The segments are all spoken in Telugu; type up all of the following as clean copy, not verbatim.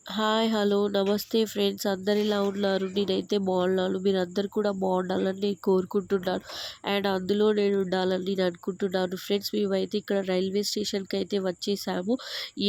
హాయ్! హలో! నమస్తే ఫ్రెండ్స్ అందరు ఎలా ఉన్నారు? నేనైతే బాగున్నాను. మీరందరూ కూడా బాగుండాలని నేను కోరుకుంటున్నాను. అండ్ అందులో నేను ఉండాలని నేను అనుకుంటున్నాను. ఫ్రెండ్స్ మేమైతే ఇక్కడ రైల్వే స్టేషన్‌కి అయితే వచ్చేసాము.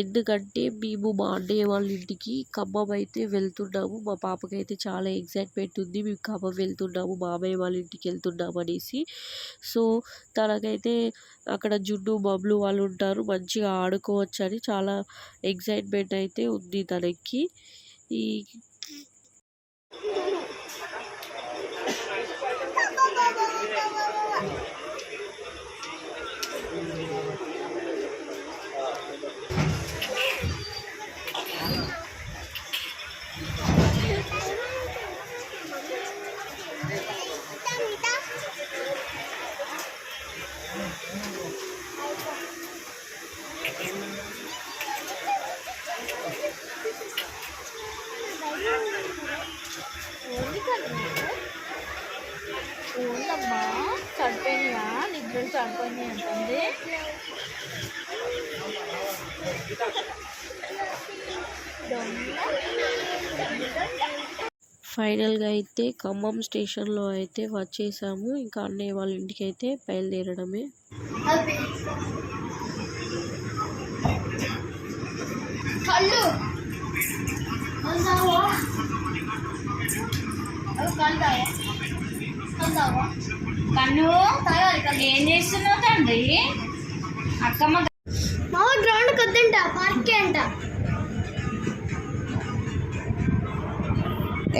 ఎందుకంటే మేము మా అన్నయ్య వాళ్ళ ఇంటికి ఖమ్మం అయితే వెళ్తున్నాము. మా పాపకైతే చాలా ఎక్సైట్‌మెంట్ ఉంది. మేము ఖమ్మం వెళ్తున్నాము. మామయ్య వాళ్ళ ఇంటికి వెళ్తున్నాం అనేసి. సో తనకైతే అక్కడ జున్ను, బబ్లు వాళ్ళు ఉంటారు. మంచిగా ఆడుకోవచ్చని చాలా ఎక్సైట్‌మెంట్ అయితే ఉంది తనకి. ఈ ఓళ్ళమ్మా చనిపోయినాయా నిద్రలు చనిపోయినాయి అంటుంది. ఫైనల్‌గా అయితే ఖమ్మం స్టేషన్‌లో అయితే వచ్చేసాము. ఇంకా అన్నయ్య వాళ్ళ ఇంటికి అయితే బయలుదేరడమే. కన్ను ఏం చేస్తున్నావు తండ్రి? అక్కమ్మ గ్రౌండ్ కొద్దంట పార్కే అంట.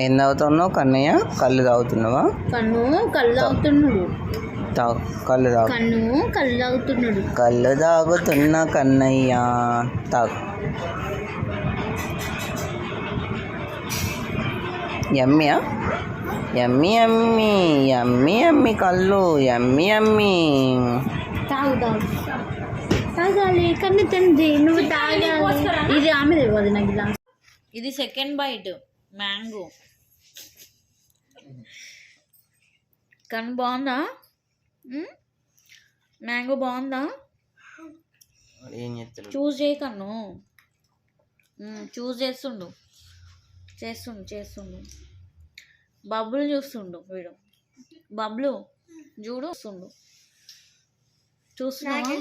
ఏం తాగుతున్నావు కన్నయ్య? కళ్ళు తాగుతున్నావా? కన్ను కళ్ళు తాగుతున్నాడు. కళ్ళు తాగుతున్నాడు. కళ్ళు తాగుతున్నా కన్నయ్య తాగు. యమ్మియా యమ్మి యమ్మి యమ్మి యమ్మి కళ్ళు యమ్మి యమ్మి. తాగాలి కన్ను తండ్రి, నువ్వు తాగాలి. ఇది ఆమె తెలియదు నాకు. ఇలా ఇది సెకండ్ బైట్ మ్యాంగో. కన్ను బాగుందా? మ్యాంగో బాగుందా? చూస్ చేయి కన్ను. చూస్ చేస్తుండు. బబ్బులు చూస్తుండు వీడు. బబ్బులు చూడు చూస్తున్నావా?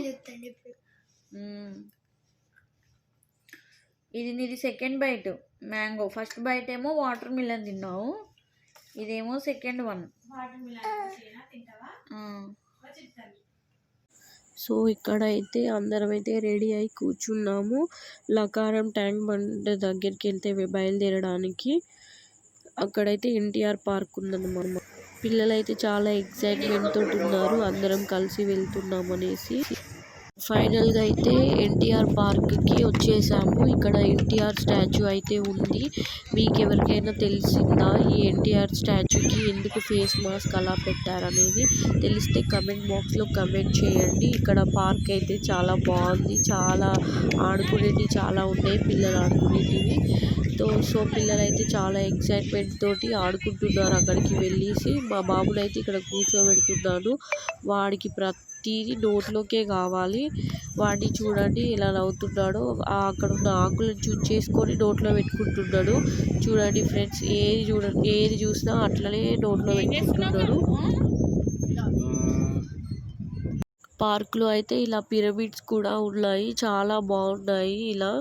ఇది నీది second bite mango. First bite ఏమో వాటర్ మిలన్ తిన్నావు, ఇదేమో సెకండ్ వన్. సో ఇక్కడైతే అందరం అయితే రెడీ అయి కూర్చున్నాము. లకారం ట్యాంక్ బండ్ దగ్గరికి వెళ్తే బయలుదేరడానికి. అక్కడైతే ఎన్టీఆర్ పార్క్ ఉందన్నమాట. పిల్లలైతే చాలా ఎక్సైట్మెంట్ తోటి ఉన్నారు, అందరం కలిసి వెళ్తున్నాం అనేసి. ఫైనల్గా అయితే ఎన్టీఆర్ పార్క్కి వచ్చేసాము. ఇక్కడ ఎన్టీఆర్ స్టాచ్యూ అయితే ఉంది. మీకు ఎవరికైనా తెలిసిందా ఈ ఎన్టీఆర్ స్టాచ్యూకి ఎందుకు ఫేస్ మాస్క్ అలా పెట్టారనేది? తెలిస్తే కమెంట్ బాక్స్లో కమెంట్ చేయండి. ఇక్కడ పార్క్ అయితే చాలా బాగుంది. చాలా ఆడుకునేటివి చాలా ఉన్నాయి, పిల్లలు ఆడుకునేటివి. సో పిల్లలైతే చాలా ఎక్సైట్మెంట్ తోటి ఆడుకుంటున్నారు అక్కడికి వెళ్ళేసి. మా బాబునైతే ఇక్కడ కూర్చోబెడుతున్నాను. వాడికి ప్రతిదీ నోట్లోకే కావాలి. వాడిని చూడండి ఎలా నవ్వుతున్నాడో. అక్కడ ఉన్న ఆకులను చూస్ చేసుకొని నోట్లో పెట్టుకుంటున్నాడు. చూడండి ఫ్రెండ్స్, ఏది చూసినా అట్లనే నోట్లో పెట్టుకుంటున్నాడు. పార్క్లో అయితే ఇలా పిరమిడ్స్ కూడా ఉన్నాయి, చాలా బాగున్నాయి. ఇలా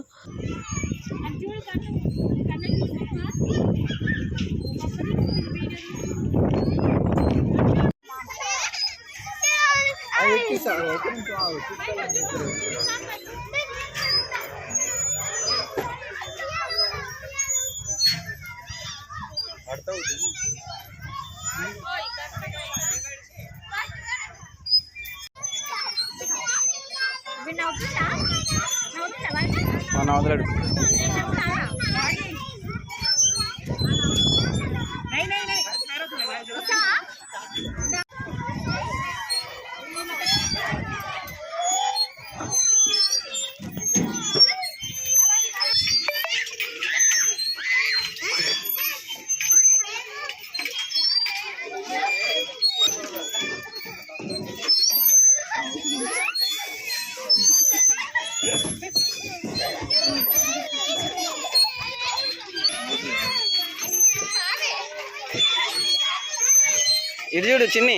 ఇటు చూడు చిన్ని.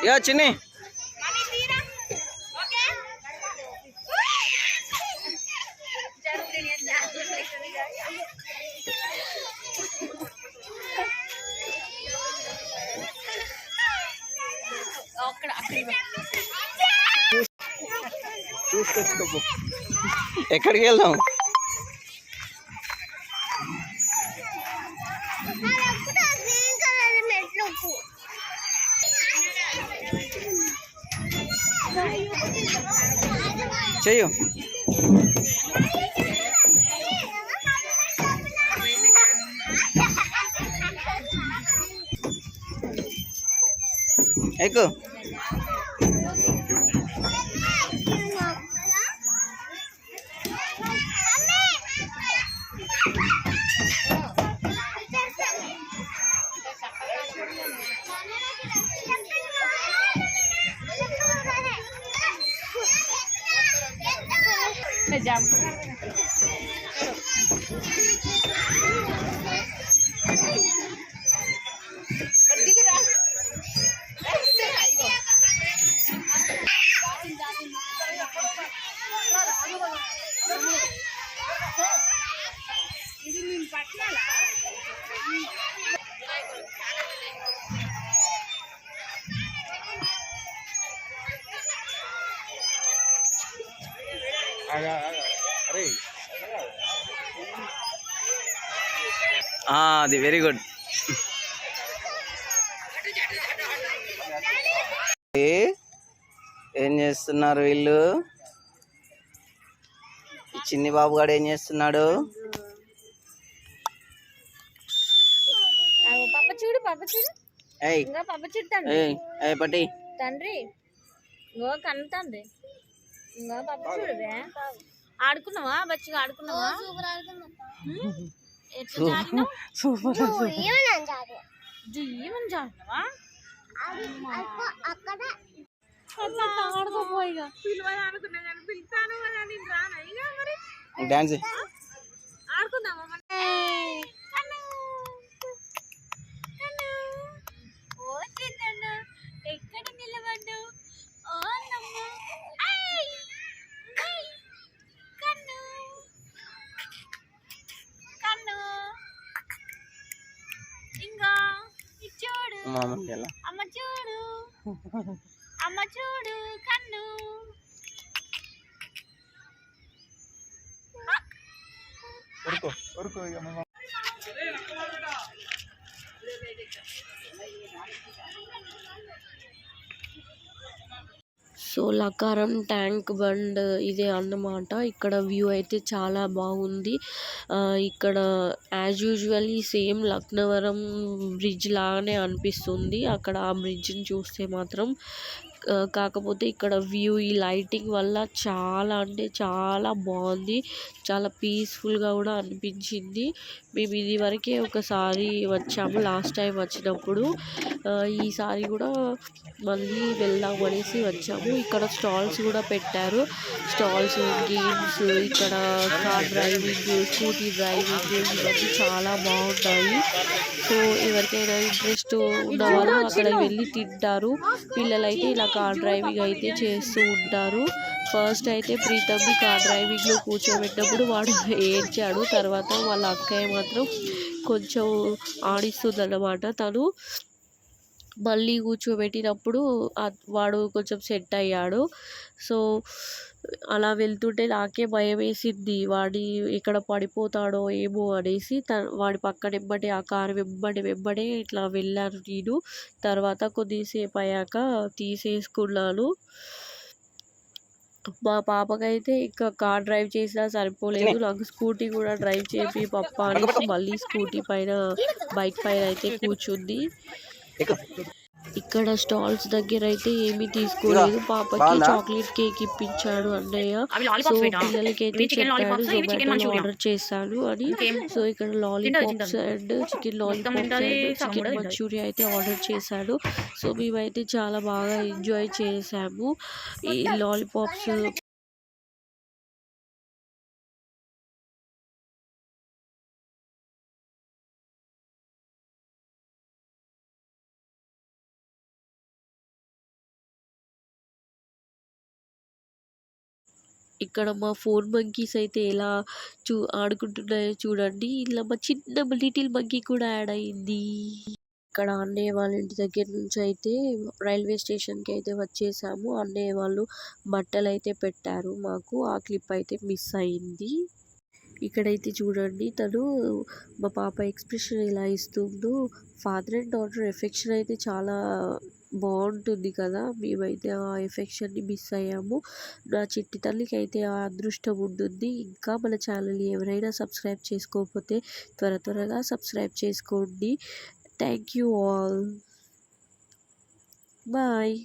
యా చిన్ని ఎక్కడికి వెళ్దాం? చెయ్యు. ఎక్కు. అది వెరీ గుడ్. ఏం చేస్తున్నారు వీళ్ళు? ఈ చిన్ని బాబు గారు ఏం చేస్తున్నాడు? పట్టి తండ్రి ఇంకో కన్నుతుంది. ఇంకో పాప చూడవే. ఆడుకున్నావా? బచ్చిగా ఆడుకున్నావా? సూపర్. డాన్స్ ఎక్కడ నిలబడ్డు? అమ్మ చూడు, అమ్మ చూడు కన్ను. సో లకారం ట్యాంక్ బండ్ ఇదే అన్నమాట. ఇక్కడ వ్యూ అయితే చాలా బాగుంది. ఇక్కడ as usually same Laknavaram bridge లాగానే అనిపిస్తుంది అక్కడ ఆ బ్రిడ్జ్ని చూస్తే మాత్రం. కాకపోతే ఇక్కడ వ్యూ ఈ లైటింగ్ వల్ల చాలా అంటే చాలా బాగుంది. చాలా పీస్ఫుల్గా కూడా అనిపించింది. మేము ఇది వరకే ఒకసారి వచ్చాము లాస్ట్ టైం వచ్చినప్పుడు. ఈసారి కూడా మళ్ళీ వెళ్దాం అనేసి వచ్చాము. ఇక్కడ స్టాల్స్ కూడా పెట్టారు. స్టాల్స్, గేమ్స్, ఇక్కడ కార్ డ్రైవింగ్, స్కూటీ డ్రైవింగ్ ఇవన్నీ చాలా బాగుంటాయి. సో ఎవరికైనా ఇంట్రెస్ట్ ఉన్నవాళ్ళు అక్కడ వెళ్ళి తింటారు. పిల్లలైతే ఇలా కార్ డ్రైవింగ్ అయితే చేస్తూ ఉంటారు. ఫస్ట్ అయితే ప్రీతమ్ని కార్ డ్రైవింగ్లో కూర్చోబెట్టినప్పుడు వాడు ఏడ్చాడు. తర్వాత వాళ్ళ అక్కయ్య మాత్రం కొంచెం ఆడిస్తుందన్నమాట. తను మళ్ళీ కూర్చోబెట్టినప్పుడు వాడు కొంచెం సెట్ అయ్యాడు. సో అలా వెళ్తుంటే నాకే భయం వేసింది వాడి ఎక్కడ పడిపోతాడో ఏమో అనేసి. వాడి పక్కనెమ్మటే ఆ కారు వెంబడే ఇట్లా వెళ్ళాను నేను. తర్వాత కొద్దిసేపు అయ్యాక తీసేసుకున్నాను. మా పాపకైతే ఇంకా కార్ డ్రైవ్ చేసినా సరిపోలేదు. నాకు స్కూటీ కూడా డ్రైవ్ చేసి పప్ప అనేసి మళ్ళీ స్కూటీ పైన బైక్ పైన అయితే కూర్చుంది. ఇక్కడ స్టాల్స్ దగ్గర అయితే ఏమీ తీసుకోలేదు. పాపకి చాక్లెట్ కేక్ ఇప్పించాడు అన్నయ్య. సో పిల్లలకి అయితే చెప్పాడు జొమాటోలో ఆర్డర్ చేశాను అని. సో ఇక్కడ lollipops and chicken lollipops and chicken manchurian అయితే ఆర్డర్ చేశాడు. సో మేమైతే చాలా బాగా ఎంజాయ్ చేసాము ఈ లాలీపాప్స్. ఇక్కడ మా ఫోన్ మంకీస్ అయితే ఎలా ఆడుకుంటున్నాయో చూడండి. ఇలా మా చిన్న లిటిల్ మంకీ కూడా యాడ్ అయింది. ఇక్కడ అన్నయ్య వాళ్ళ ఇంటి దగ్గర నుంచి అయితే రైల్వే స్టేషన్కి అయితే వచ్చేసాము. అన్నయ్య వాళ్ళు బట్టలు అయితే పెట్టారు మాకు. ఆ క్లిప్ అయితే మిస్ అయింది. ఇక్కడైతే చూడండి తను మా పాప ఎక్స్ప్రెషన్ ఎలా ఇస్తుందో. ఫాదర్ అండ్ డాటర్ ఎఫెక్షన్ అయితే చాలా బాగుంటుంది కదా. మేమైతే ఆ ఎఫెక్షన్ని మిస్ అయ్యాము. నా చిట్టి తల్లికి అయితే ఆ అదృష్టం ఉంటుంది. ఇంకా మన ఛానల్ని ఎవరైనా సబ్స్క్రైబ్ చేసుకోకపోతే త్వరగా సబ్స్క్రైబ్ చేసుకోండి. Thank you all. బాయ్.